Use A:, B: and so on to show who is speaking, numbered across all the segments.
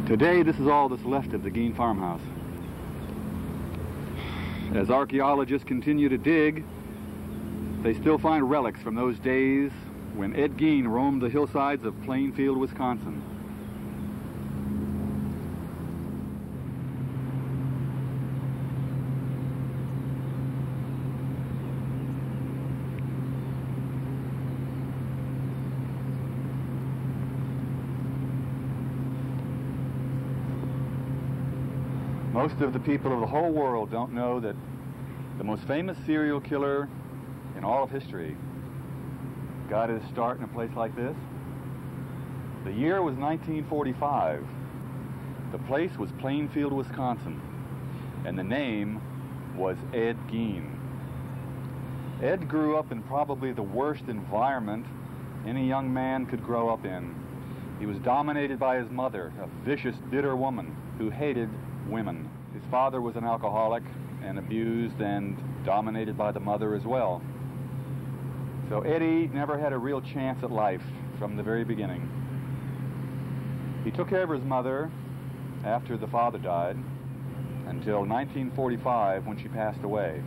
A: Today, this is all that's left of the Gein farmhouse. As archaeologists continue to dig, they still find relics from those days when Ed Gein roamed the hillsides of Plainfield, Wisconsin. Most of the people of the whole world don't know that the most famous serial killer in all of history got his start in a place like this. The year was 1945. The place was Plainfield, Wisconsin, and the name was Ed Gein. Ed grew up in probably the worst environment any young man could grow up in. He was dominated by his mother, a vicious, bitter woman who hated women. His father was an alcoholic and abused and dominated by the mother as well. So Eddie never had a real chance at life from the very beginning. He took care of his mother after the father died until 1945 when she passed away.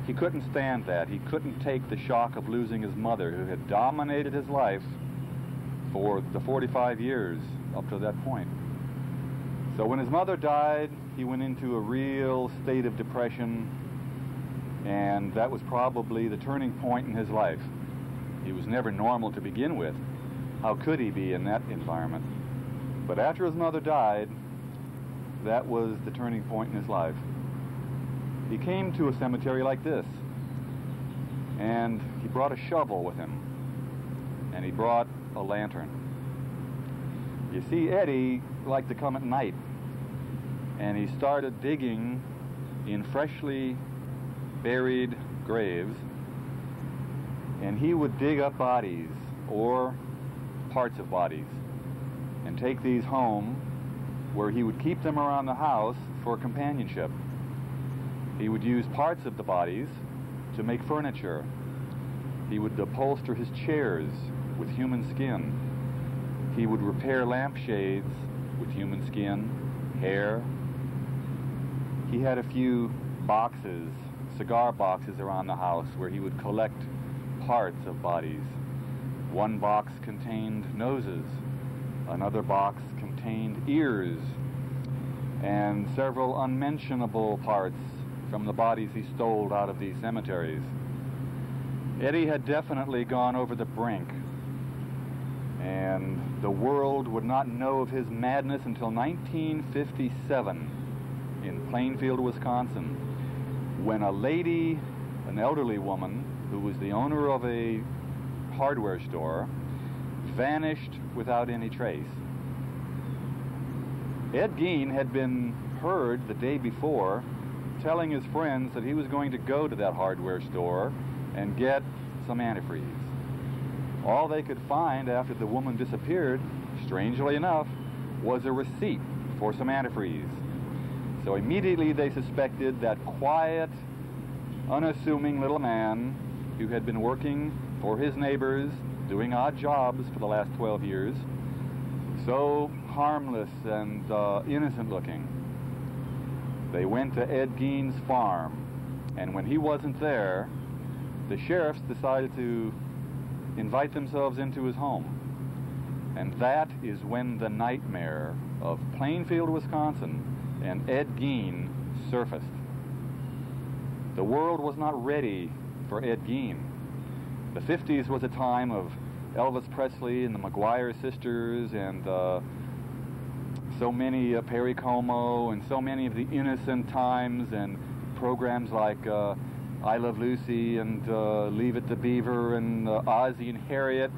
A: He couldn't stand that. He couldn't take the shock of losing his mother, who had dominated his life for the 45 years up to that point. So when his mother died, he went into a real state of depression, and that was probably the turning point in his life. He was never normal to begin with. How could he be in that environment? But after his mother died, that was the turning point in his life. He came to a cemetery like this, and he brought a shovel with him, and he brought a lantern. You see, Eddie liked to come at night, and he started digging in freshly buried graves, and he would dig up bodies or parts of bodies and take these home, where he would keep them around the house for companionship. He would use parts of the bodies to make furniture. He would upholster his chairs with human skin. He would repair lampshades with human skin, hair. He had a few boxes, cigar boxes around the house where he would collect parts of bodies. One box contained noses, another box contained ears, and several unmentionable parts from the bodies he stole out of these cemeteries. Eddie had definitely gone over the brink, and the world would not know of his madness until 1957 in Plainfield, Wisconsin, when a lady, an elderly woman, who was the owner of a hardware store, vanished without any trace. Ed Gein had been heard the day before telling his friends that he was going to go to that hardware store and get some antifreeze. All they could find after the woman disappeared, strangely enough, was a receipt for some antifreeze. So immediately they suspected that quiet, unassuming little man who had been working for his neighbors, doing odd jobs for the last 12 years, so harmless and innocent looking. They went to Ed Gein's farm, and when he wasn't there, the sheriffs decided to invite themselves into his home. And that is when the nightmare of Plainfield, Wisconsin and Ed Gein surfaced. The world was not ready for Ed Gein. The 50s was a time of Elvis Presley and the McGuire sisters and so many Perry Como and so many of the innocent times and programs like I Love Lucy and Leave It to Beaver and Ozzie and Harriet.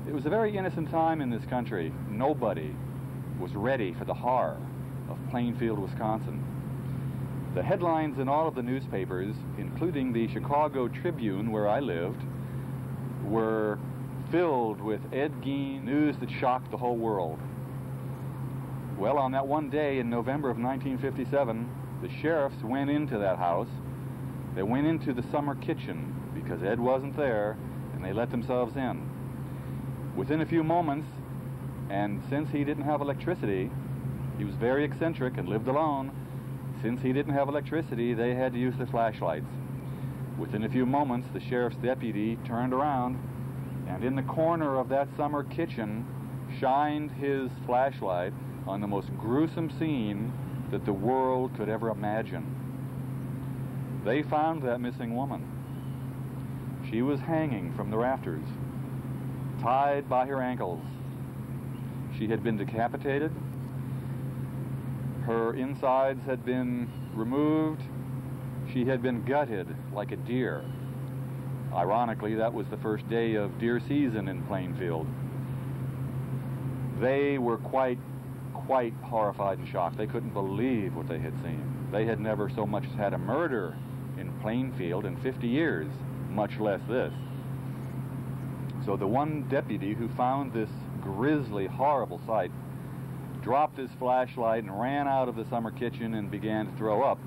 A: It was a very innocent time in this country. Nobody was ready for the horror of Plainfield, Wisconsin. The headlines in all of the newspapers, including the Chicago Tribune where I lived, were filled with Ed Gein news that shocked the whole world. Well, on that one day in November of 1957, the sheriffs went into that house. They went into the summer kitchen because Ed wasn't there, and they let themselves in. Within a few moments, And since he didn't have electricity, he was very eccentric and lived alone. Since he didn't have electricity, they had to use their flashlights. Within a few moments, the sheriff's deputy turned around and in the corner of that summer kitchen shined his flashlight on the most gruesome scene that the world could ever imagine. They found that missing woman. She was hanging from the rafters, tied by her ankles. She had been decapitated. Her insides had been removed. She had been gutted like a deer. Ironically, that was the first day of deer season in Plainfield. They were quite horrified and shocked. They couldn't believe what they had seen. They had never so much as had a murder in Plainfield in 50 years, much less this. So the one deputy who found this grisly, horrible sight dropped his flashlight and ran out of the summer kitchen and began to throw up.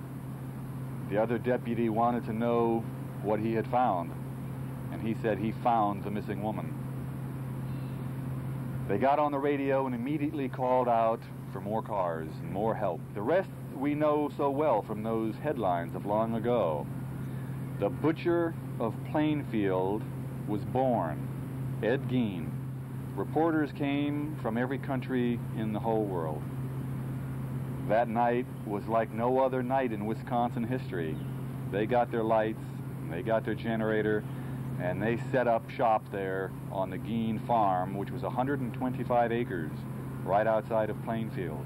A: The other deputy wanted to know what he had found, and he said he found the missing woman. They got on the radio and immediately called out for more cars and more help. The rest we know so well from those headlines of long ago. The Butcher of Plainfield was born, Ed Gein. Reporters came from every country in the whole world. That night was like no other night in Wisconsin history. They got their lights, and they got their generator, and they set up shop there on the Gein farm, which was 125 acres right outside of Plainfield.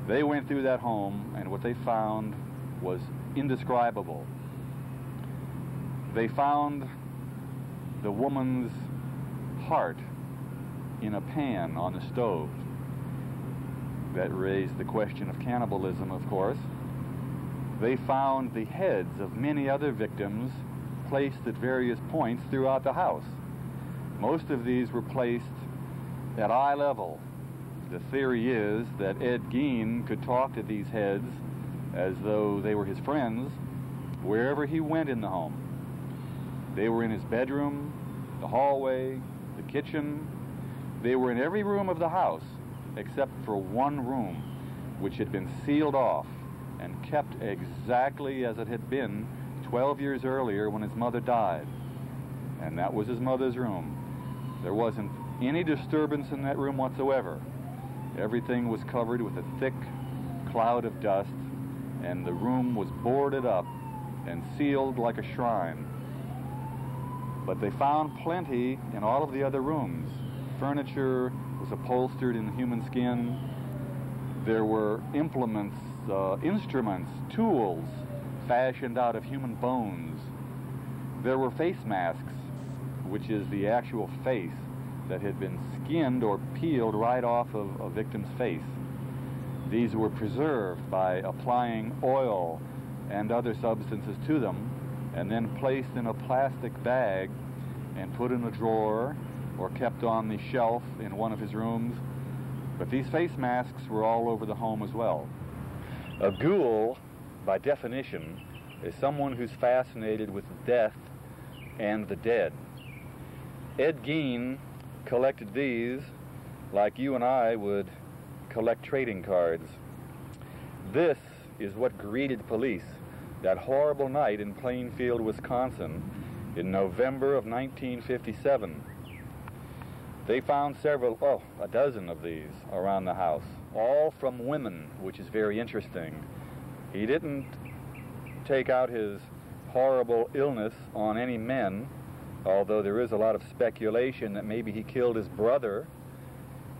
A: They went through that home, and what they found was indescribable. They found the woman's heart in a pan on the stove. That raised the question of cannibalism, of course. They found the heads of many other victims placed at various points throughout the house. Most of these were placed at eye level. The theory is that Ed Gein could talk to these heads as though they were his friends wherever he went in the home. They were in his bedroom, the hallway, the kitchen. They were in every room of the house except for one room, which had been sealed off and kept exactly as it had been 12 years earlier when his mother died. And that was his mother's room. There wasn't any disturbance in that room whatsoever. Everything was covered with a thick cloud of dust, and the room was boarded up and sealed like a shrine. But they found plenty in all of the other rooms. Furniture was upholstered in human skin. There were implements, instruments, tools fashioned out of human bones. There were face masks, which is the actual face that had been skinned or peeled right off of a victim's face. These were preserved by applying oil and other substances to them, and then placed in a plastic bag and put in a drawer or kept on the shelf in one of his rooms. But these face masks were all over the home as well. A ghoul, by definition, is someone who's fascinated with death and the dead. Ed Gein collected these like you and I would collect trading cards. This is what greeted police that horrible night in Plainfield, Wisconsin in November of 1957. They found a dozen of these around the house, all from women, which is very interesting. He didn't take out his horrible illness on any men, although there is a lot of speculation that maybe he killed his brother,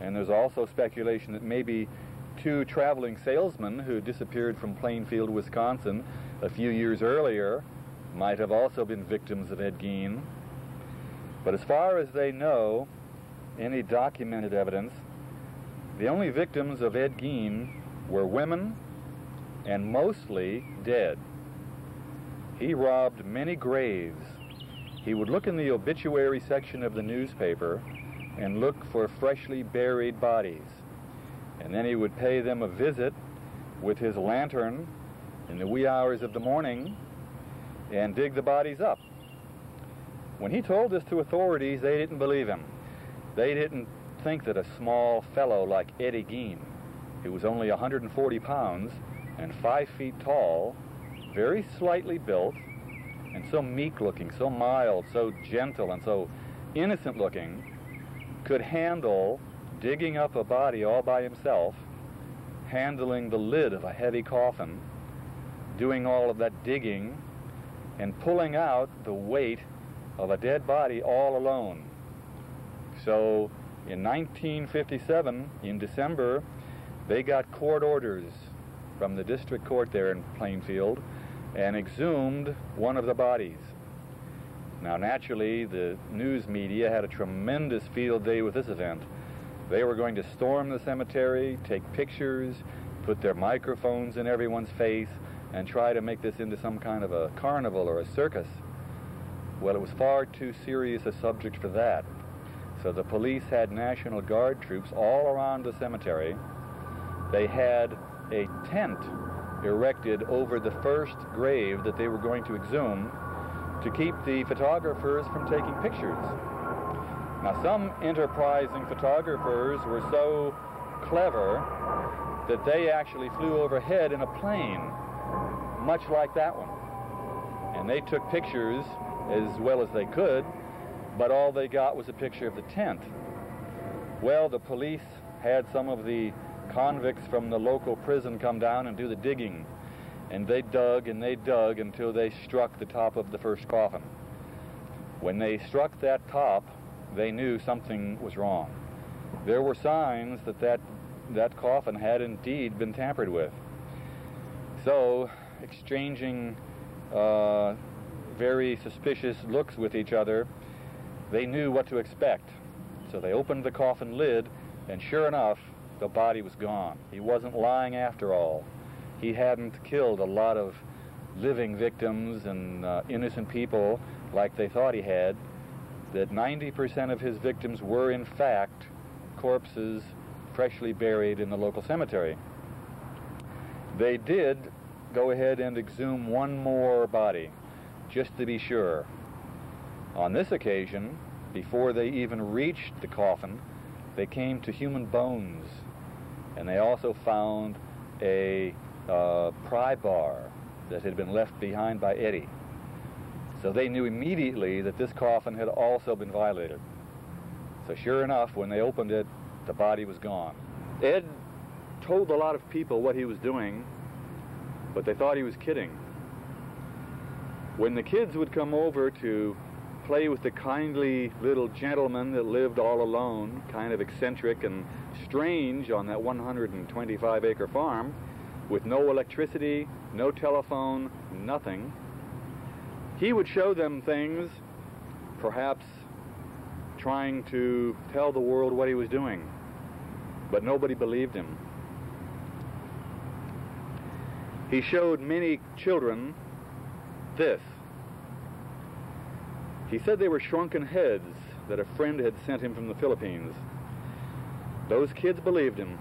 A: and there's also speculation that maybe two traveling salesmen who disappeared from Plainfield, Wisconsin a few years earlier might have also been victims of Ed Gein. But as far as they know, any documented evidence, the only victims of Ed Gein were women and mostly dead. He robbed many graves. He would look in the obituary section of the newspaper and look for freshly buried bodies. And then he would pay them a visit with his lantern in the wee hours of the morning and dig the bodies up. When he told this to authorities, they didn't believe him. They didn't think that a small fellow like Eddie Gein, who was only 140 pounds and 5 feet tall, very slightly built, and so meek-looking, so mild, so gentle, and so innocent-looking, could handle digging up a body all by himself, handling the lid of a heavy coffin, doing all of that digging, and pulling out the weight of a dead body all alone. So in 1957, in December, they got court orders from the district court there in Plainfield and exhumed one of the bodies. Now, naturally, the news media had a tremendous field day with this event. They were going to storm the cemetery, take pictures, put their microphones in everyone's face, and try to make this into some kind of a carnival or a circus. Well, it was far too serious a subject for that. So the police had National Guard troops all around the cemetery. They had a tent erected over the first grave that they were going to exhume to keep the photographers from taking pictures. Now, some enterprising photographers were so clever that they actually flew overhead in a plane, much like that one. And they took pictures as well as they could, but all they got was a picture of the tent. Well, the police had some of the convicts from the local prison come down and do the digging. And they dug until they struck the top of the first coffin. When they struck that top, they knew something was wrong. There were signs that that coffin had indeed been tampered with. So, exchanging very suspicious looks with each other, they knew what to expect. So they opened the coffin lid, and sure enough, the body was gone. He wasn't lying after all. He hadn't killed a lot of living victims and innocent people like they thought he had. That 90% of his victims were, in fact, corpses freshly buried in the local cemetery. They did go ahead and exhume one more body, just to be sure. On this occasion, before they even reached the coffin, they came to human bones, and they also found a pry bar that had been left behind by Eddie. So they knew immediately that this coffin had also been violated. So sure enough, when they opened it, the body was gone. Ed told a lot of people what he was doing, but they thought he was kidding. When the kids would come over to play with the kindly little gentleman that lived all alone, kind of eccentric and strange on that 125-acre farm, with no electricity, no telephone, nothing, he would show them things, perhaps trying to tell the world what he was doing, but nobody believed him. He showed many children this. He said they were shrunken heads that a friend had sent him from the Philippines. Those kids believed him.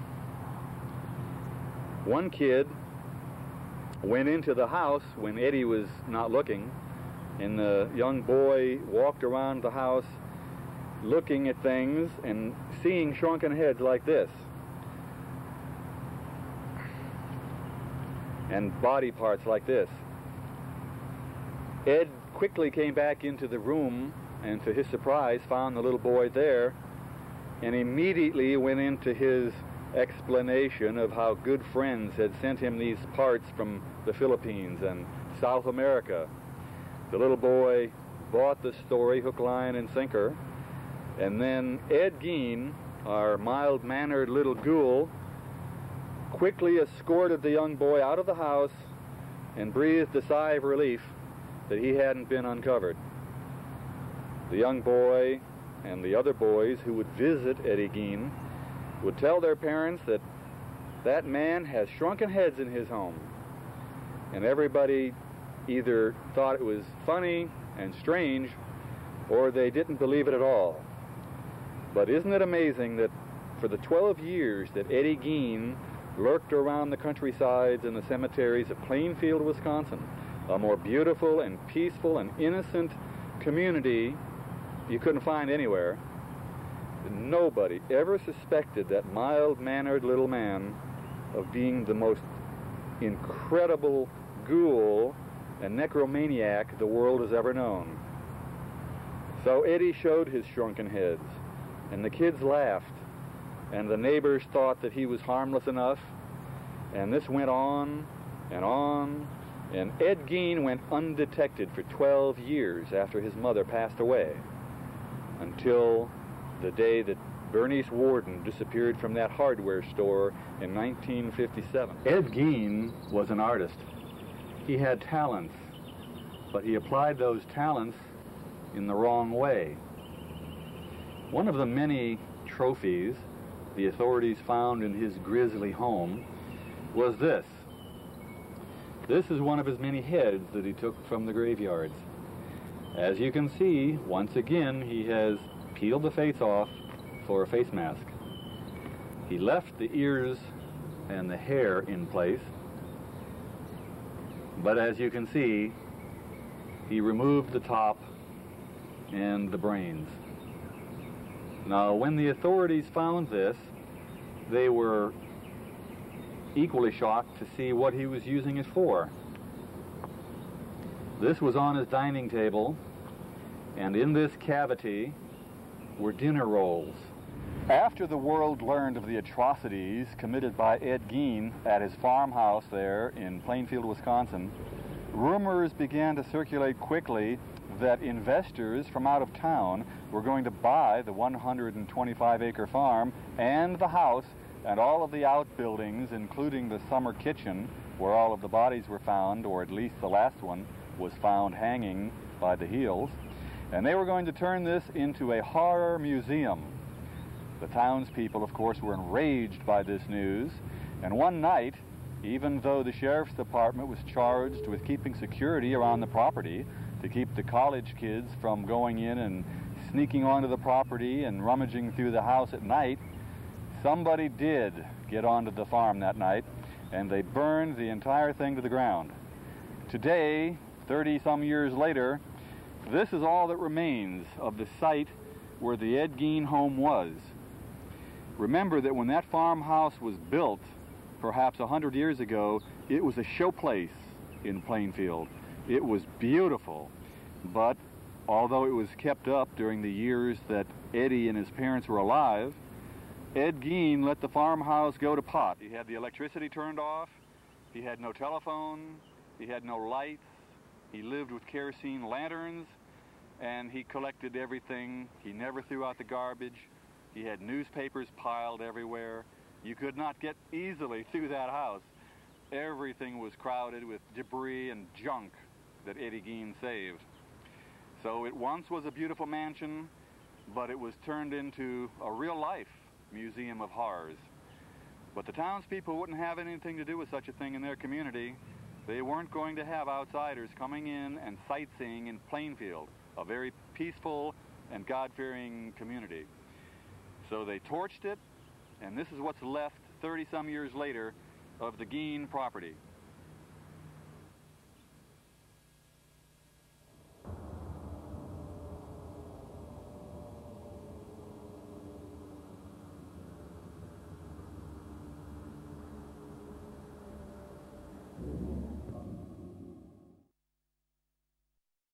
A: One kid went into the house when Eddie was not looking, and the young boy walked around the house looking at things and seeing shrunken heads like this, and body parts like this. Ed quickly came back into the room and, to his surprise, found the little boy there, and immediately went into his explanation of how good friends had sent him these parts from the Philippines and South America. The little boy bought the story hook, line, and sinker, and then Ed Gein, our mild-mannered little ghoul, quickly escorted the young boy out of the house and breathed a sigh of relief that he hadn't been uncovered. The young boy and the other boys who would visit Eddie Gein would tell their parents that that man has shrunken heads in his home. And everybody either thought it was funny and strange, or they didn't believe it at all. But isn't it amazing that for the 12 years that Eddie Gein lurked around the countrysides and the cemeteries of Plainfield, Wisconsin, a more beautiful and peaceful and innocent community you couldn't find anywhere, nobody ever suspected that mild-mannered little man of being the most incredible ghoul and necromaniac the world has ever known. So Eddie showed his shrunken heads, and the kids laughed, and the neighbors thought that he was harmless enough, and this went on, and Ed Gein went undetected for 12 years after his mother passed away, until the day that Bernice Warden disappeared from that hardware store in 1957. Ed Gein was an artist. He had talents, but he applied those talents in the wrong way. One of the many trophies the authorities found in his grisly home was this. This is one of his many heads that he took from the graveyards. As you can see, once again, he has peeled the face off for a face mask. He left the ears and the hair in place, but as you can see, he removed the top and the brains. Now, when the authorities found this, they were equally shocked to see what he was using it for. This was on his dining table, and in this cavity were dinner rolls. After the world learned of the atrocities committed by Ed Gein at his farmhouse there in Plainfield, Wisconsin, rumors began to circulate quickly that investors from out of town were going to buy the 125-acre farm and the house and all of the outbuildings, including the summer kitchen where all of the bodies were found, or at least the last one was found hanging by the heels. And they were going to turn this into a horror museum. The townspeople, of course, were enraged by this news, and one night, even though the sheriff's department was charged with keeping security around the property to keep the college kids from going in and sneaking onto the property and rummaging through the house at night, somebody did get onto the farm that night, and they burned the entire thing to the ground. Today, 30-some years later, this is all that remains of the site where the Ed Gein home was. Remember that when that farmhouse was built, perhaps 100 years ago, it was a showplace in Plainfield. It was beautiful, but although it was kept up during the years that Eddie and his parents were alive, Ed Gein let the farmhouse go to pot. He had the electricity turned off, he had no telephone, he had no lights, he lived with kerosene lanterns, and he collected everything. He never threw out the garbage. He had newspapers piled everywhere. You could not get easily through that house. Everything was crowded with debris and junk that Eddie Gein saved. So it once was a beautiful mansion, but it was turned into a real-life museum of horrors. But the townspeople wouldn't have anything to do with such a thing in their community. They weren't going to have outsiders coming in and sightseeing in Plainfield, a very peaceful and God-fearing community. So they torched it, and this is what's left 30-some years later of the Gein property.